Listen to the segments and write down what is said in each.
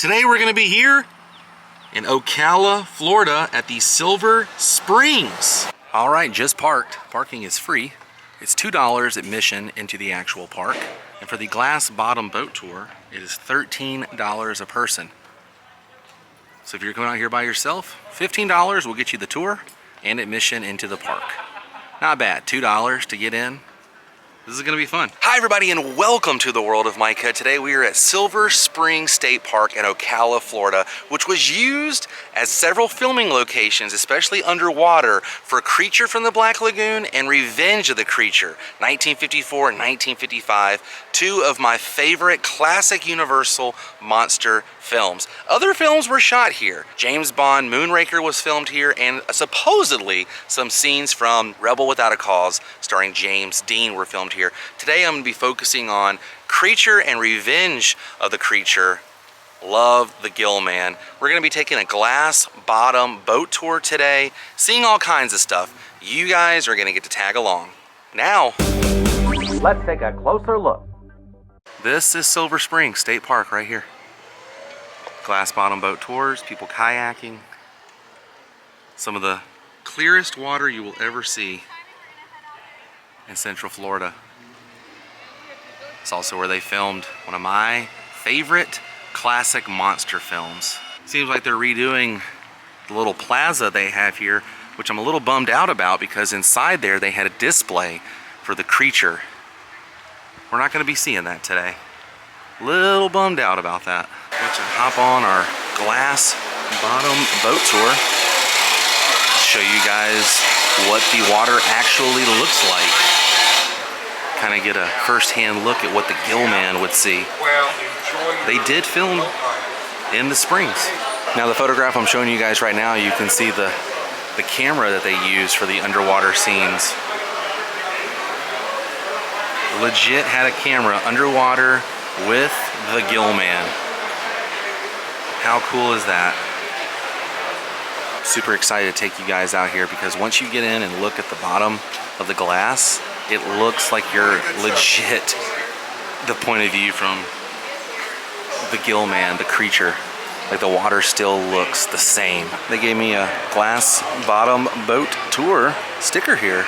Today we're going to be here in Ocala, Florida at the Silver Springs. All right, just parked. Parking is free. It's $2 admission into the actual park. And for the glass bottom boat tour, it is $13 a person. So if you're coming out here by yourself, $15 will get you the tour and admission into the park. Not bad, $2 to get in. This is gonna be fun. Hi everybody and welcome to the World of Micah. Today we are at Silver Springs State Park in Ocala, Florida, which was used as several filming locations, especially underwater, for Creature from the Black Lagoon and Revenge of the Creature, 1954 and 1955, two of my favorite classic Universal monster films. Other films were shot here. James Bond Moonraker was filmed here, and supposedly some scenes from Rebel Without a Cause starring James Dean were filmed here. Today I'm going to be focusing on Creature and Revenge of the Creature. Love the Gill Man. We're going to be taking a glass bottom boat tour today, seeing all kinds of stuff. You guys are going to get to tag along. Now, let's take a closer look. This is Silver Springs State Park right here. Glass bottom boat tours, people kayaking. Some of the clearest water you will ever see in Central Florida. It's also where they filmed one of my favorite classic monster films. Seems like they're redoing the little plaza they have here, which I'm a little bummed out about because inside there they had a display for the Creature. We're not going to be seeing that today. Little bummed out about that. Let's hop on our glass bottom boat tour. Show you guys what the water actually looks like. Kind of get a first-hand look at what the Gill Man would see. They did film in the springs. Now the photograph I'm showing you guys right now, you can see the camera that they use for the underwater scenes. Legit had a camera underwater with the Gill Man. How cool is that? Super excited to take you guys out here because once you get in and look at the bottom of the glass, it looks like you're legit the point of view from the Gill Man, the Creature. Like the water still looks the same. They gave me a glass bottom boat tour sticker here.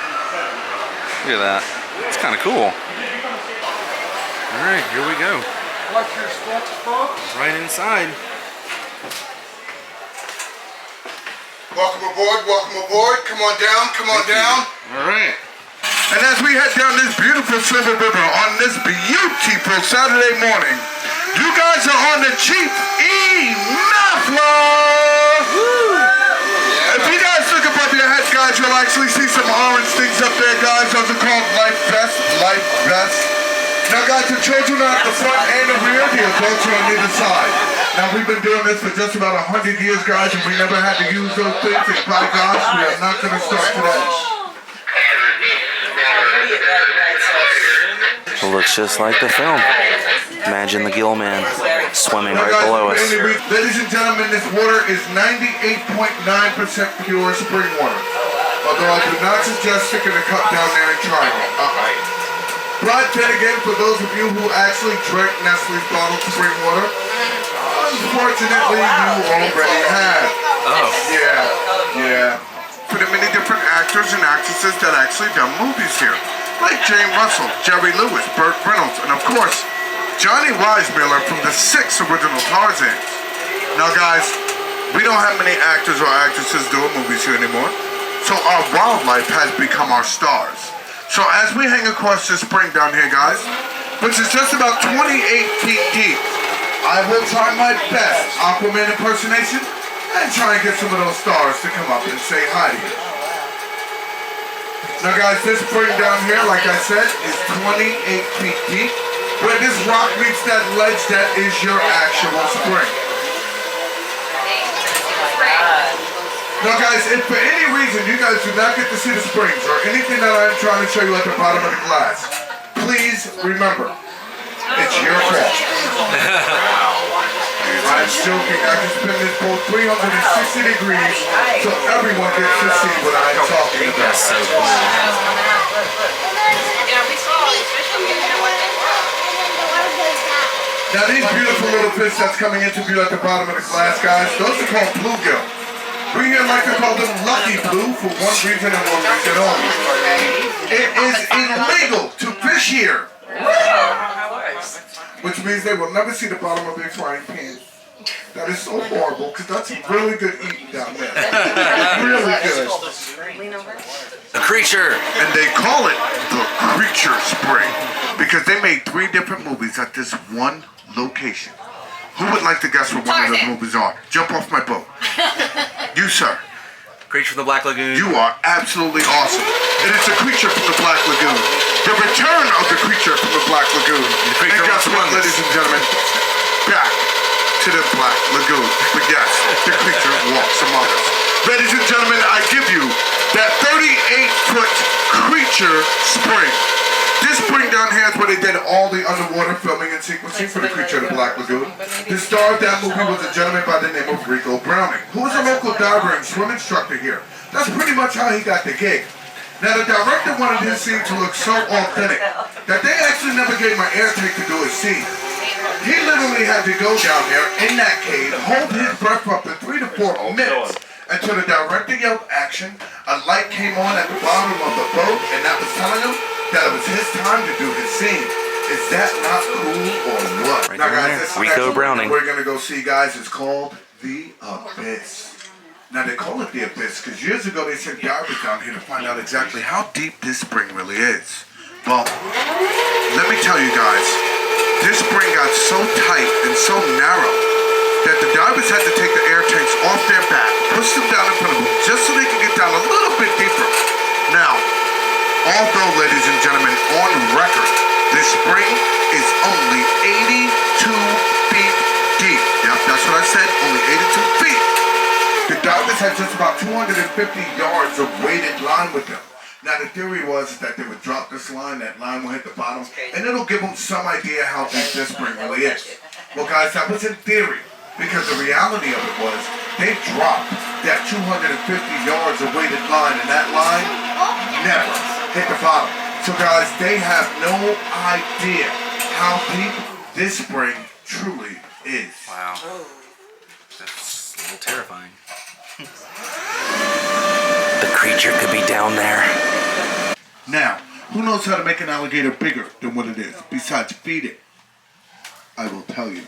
Look at that. It's kind of cool. All right, here we go. Watch your steps, folks. Right inside. Welcome aboard, come on down, All right. And as we head down this beautiful Silver River on this beautiful Saturday morning, you guys are on the cheap enough, love! If you guys look above your head, guys, you'll actually see some orange things up there, guys. Those are called life vests. Now guys, the children are at the front and the rear, the adults are on either side. Now we've been doing this for just about 100 years, guys, and we never had to use those things, and by gosh, we are not going to start today. It looks just like the film. Imagine the Gill Man swimming right below us. Ladies and gentlemen, this water is 98.9% pure spring water. Although I do not suggest sticking a cup down there and trying it. But then again, for those of you who actually drank Nestle's bottled spring water, unfortunately, you already have. Oh. Yeah. For the many different actors and actresses that actually done movies here. Like Jane Russell, Jerry Lewis, Burt Reynolds, and of course, Johnny Weissmuller from the 6 original Tarzans. Now guys, we don't have many actors or actresses doing movies here anymore, so our wildlife has become our stars. So as we hang across this spring down here, guys, which is just about 28 feet deep, I will try my best Aquaman impersonation and try and get some of those stars to come up and say hi to you. Now guys, this spring down here, like I said, is 28 feet deep. Where this rock meets that ledge, that is your actual spring. Now guys, if for any reason you guys do not get to see the springs or anything that I'm trying to show you at the bottom of the glass, please remember, it's your fault. I'm joking, I can spin this boat 360 degrees so everyone gets to see what I'm talking about. That's so cool. Now these beautiful little fish that's coming into view at the bottom of the glass, guys, those are called bluegill. We here like to call them lucky blue for one reason and one reason only. It is illegal to fish here. Which means they will never see the bottom of a frying pan. That is so horrible, because that's really good eating down there. Really good. The creature. And they call it the Creature Spring, because they made 3 different movies at this one location. Who would like to guess what one of those movies are? Jump off my boat. You, sir. Creature from the Black Lagoon. You are absolutely awesome. It is the Creature from the Black Lagoon. The return of the Creature from the Black Lagoon. And guess what, ladies and gentlemen? Back to the Black Lagoon. But yes, the creature walks among us. Ladies and gentlemen, I give you that 38-foot Creature Spring. This spring down here is where they did all the underwater filming and sequencing for the Creature of the Black Lagoon. The star of that movie was a gentleman by the name of Rico Browning, who was a local diver and swim instructor here. That's pretty much how he got the gig. Now the director wanted his scene to look so authentic that they actually never gave my air tank to do his scene. He literally had to go down there in that cave, hold his breath up for 3 to 4 minutes until the director yelled action, a light came on at the bottom of the boat, and that was telling him that it was his time to do his scene. Is that not cool or what? Right now guys, this Rico Browning. We're gonna go see, guys, it's called The Abyss. Now they call it The Abyss because years ago they sent divers down here to find out exactly how deep this spring really is. Well, let me tell you guys, this spring got so tight and so narrow that the divers had to take the air tanks off their back, push them down in front of them, just so they could get down a little bit deeper. Now, although, ladies and gentlemen, on record, this spring is only 82 feet deep. Yep, that's what I said, only 82 feet. The divers had just about 250 yards of weighted line with them. Now, the theory was that they would drop this line, that line will hit the bottom, and it'll give them some idea how deep this spring really is. Well, guys, that was in theory, because the reality of it was they dropped that 250 yards of weighted line, and that line never hit the bottom. So, guys, they have no idea how deep this spring truly is. Wow. That's a little terrifying. The creature could be down there. Now, who knows how to make an alligator bigger than what it is, besides feed it? I will tell you.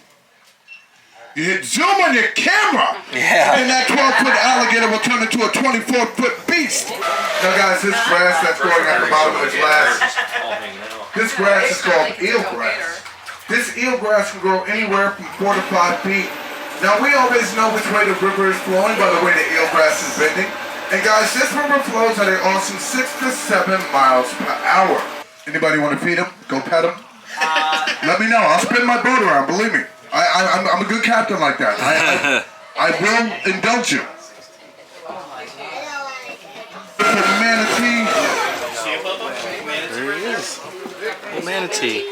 You hit zoom on your camera, and that 12-foot alligator will turn into a 24-foot beast. Now, guys, this grass that's growing at the bottom of the glass, this grass is called eelgrass. This eelgrass can grow anywhere from 4 to 5 feet. Now, we always know which way the river is flowing by the way the eelgrass is bending. And guys, this river flows at an awesome 6 to 7 miles per hour. Anybody want to feed him? Go pet him? Let me know. I'll spin my boat around, believe me. I'm a good captain like that. I will indulge you. Manatee. There he is. A manatee.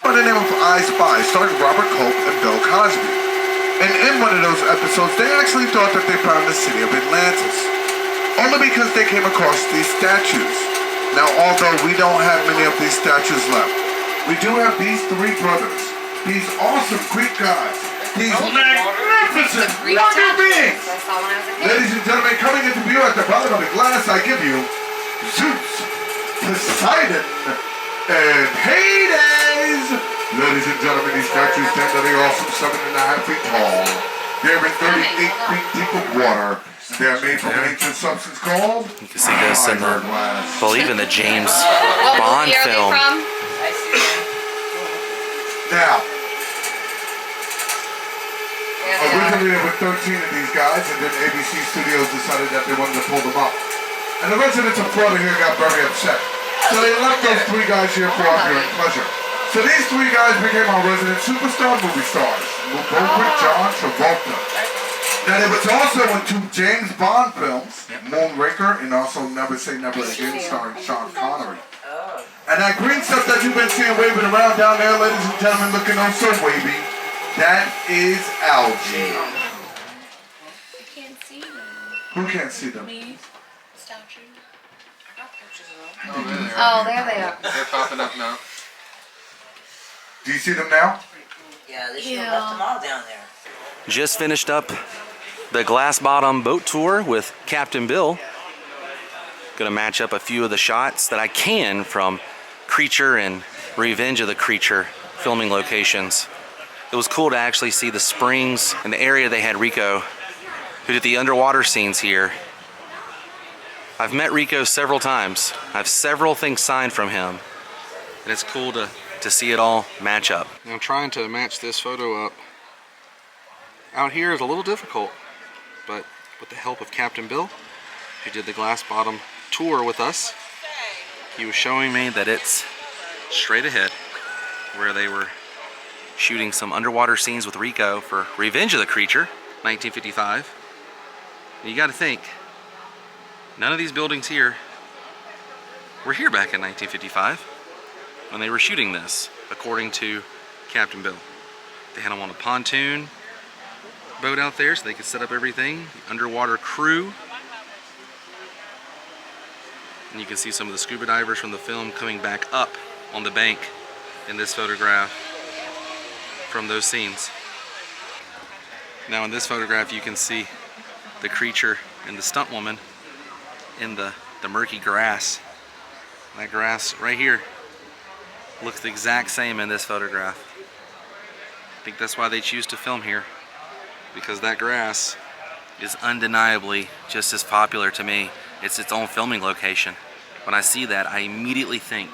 By the name of I Spy, starring Robert Culp and Bill Cosby. And in one of those episodes, they actually thought that they found the city of Atlantis. Only because they came across these statues. Now, although we don't have many of these statues left, we do have these 3 brothers. These awesome Greek guys. These magnificent wonder beings. Ladies and gentlemen, coming into view at the bottom of the glass, I give you Zeus, Poseidon, and Hades. Ladies and gentlemen, these statues stand at the awesome 7.5 feet tall. They're in 38 feet deep of water. They're made from an ancient substance called... You can see this in the, believe in the James Bond film. Now, originally there were 13 of these guys, and then ABC Studios decided that they wanted to pull them up. And the residents of Florida here got very upset. So they left those 3 guys here for our viewing pleasure. So these 3 guys became our resident superstar movie stars. Wilbur, John Travolta. Now there was also in 2 James Bond films, Moonraker and also Never Say Never Again, starring Sean Connery. And that green stuff that you've been seeing waving around down there, ladies and gentlemen, looking oh so wavy, that is algae. I can't see them. Who can't see them? Me. Statue. I got pictures of them. Oh, there they are. Oh, there they are. They're popping up now. Do you see them now? Yeah, they should have left them all down there. Just finished up the glass bottom boat tour with Captain Bill. Gonna match up a few of the shots that I can from Creature and Revenge of the Creature filming locations. It was cool to actually see the springs and the area they had Rico, who did the underwater scenes here. I've met Rico several times. I have several things signed from him, and it's cool to see it all match up. I'm trying to match this photo up out here is a little difficult, but with the help of Captain Bill, who did the glass bottom tour with us, he was showing me that it's straight ahead where they were shooting some underwater scenes with Rico for Revenge of the Creature, 1955. And you got to think, none of these buildings here were here back in 1955 when they were shooting this, according to Captain Bill. They had them on a pontoon boat out there so they could set up everything, the underwater crew. And you can see some of the scuba divers from the film coming back up on the bank in this photograph from those scenes. Now in this photograph you can see the Creature and the stunt woman in the murky grass. That grass right here looks the exact same in this photograph. I think that's why they choose to film here, because that grass is undeniably just as popular to me. It's its own filming location. When I see that, I immediately think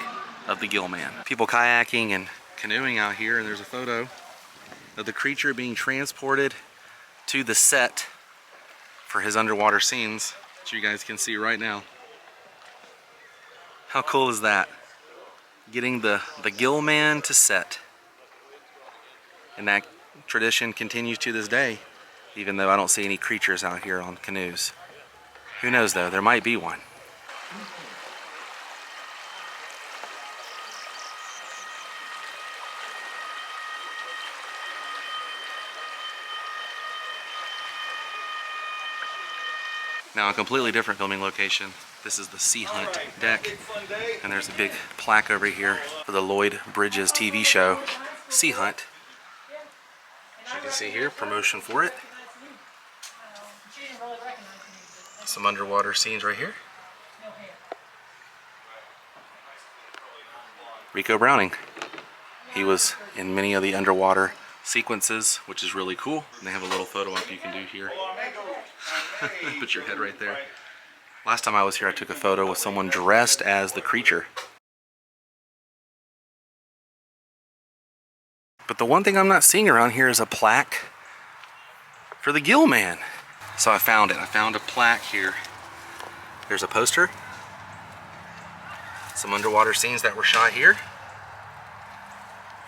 of the Gill Man. People kayaking and canoeing out here, and there's a photo of the Creature being transported to the set for his underwater scenes that you guys can see right now. How cool is that? Getting the Gill Man to set. And that tradition continues to this day, even though I don't see any creatures out here on canoes. Who knows though, there might be one. Now a completely different filming location. This is the Sea Hunt deck, and there's a big plaque over here for the Lloyd Bridges TV show, Sea Hunt. As you can see here, promotion for it. Some underwater scenes right here. Rico Browning. He was in many of the underwater sequences, which is really cool. And they have a little photo op you can do here. Put your head right there. Last time I was here, I took a photo with someone dressed as the Creature. But the one thing I'm not seeing around here is a plaque for the Gill Man. So I found it. I found a plaque here. There's a poster. Some underwater scenes that were shot here.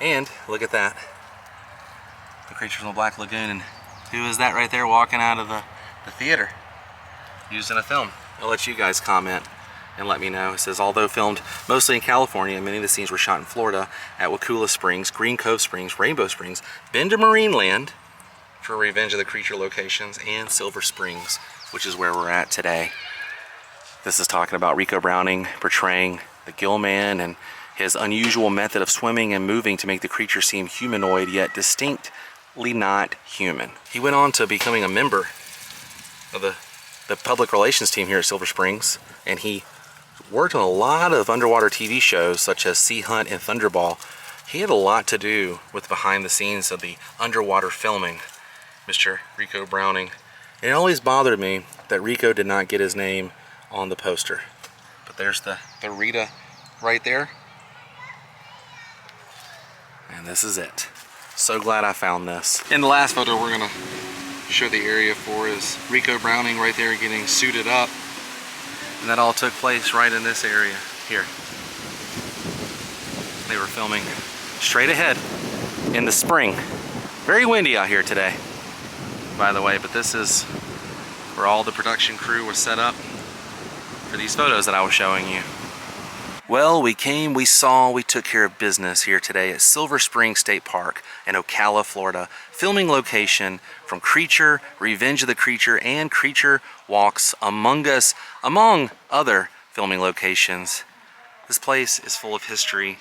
And look at that. The Creatures in the Black Lagoon. And who is that right there walking out of the theater? Used in a film. I'll let you guys comment and let me know. It says, although filmed mostly in California, many of the scenes were shot in Florida at Wakulla Springs, Green Cove Springs, Rainbow Springs, Bender Marine Land for Revenge of the Creature locations, and Silver Springs, which is where we're at today. This is talking about Rico Browning portraying the Gill Man and his unusual method of swimming and moving to make the creature seem humanoid yet distinctly not human. He went on to becoming a member of the public relations team here at Silver Springs, and he worked on a lot of underwater TV shows such as Sea Hunt and Thunderball. He had a lot to do with behind the scenes of the underwater filming, Mr. Rico Browning. And it always bothered me that Rico did not get his name on the poster. But there's the Rita right there. And this is it. So glad I found this. In the last photo we're gonna show the area for is Rico Browning right there getting suited up. And that all took place right in this area here. They were filming straight ahead in the spring. Very windy out here today, by the way, but this is where all the production crew was set up for these photos that I was showing you. Well, we came, we saw, we took care of business here today at Silver Spring State Park in Ocala, Florida. Filming location from Creature, Revenge of the Creature, and Creature Walks Among Us, among other filming locations. This place is full of history.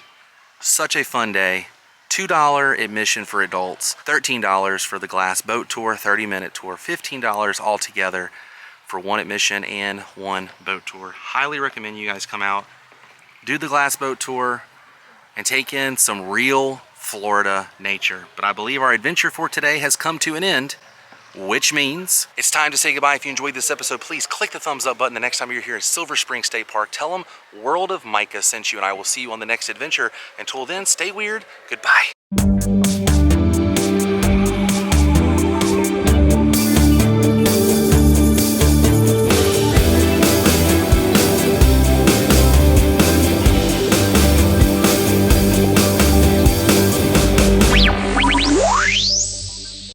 Such a fun day. $2 admission for adults, $13 for the glass boat tour, 30-minute tour, $15 altogether for one admission and one boat tour. Highly recommend you guys come out, do the glass boat tour, and take in some real Florida nature. But I believe our adventure for today has come to an end, which means it's time to say goodbye. If you enjoyed this episode, please click the thumbs up button the next time you're here at Silver Spring State Park. Tell them World of Micah sent you, and I will see you on the next adventure. Until then, stay weird. Goodbye.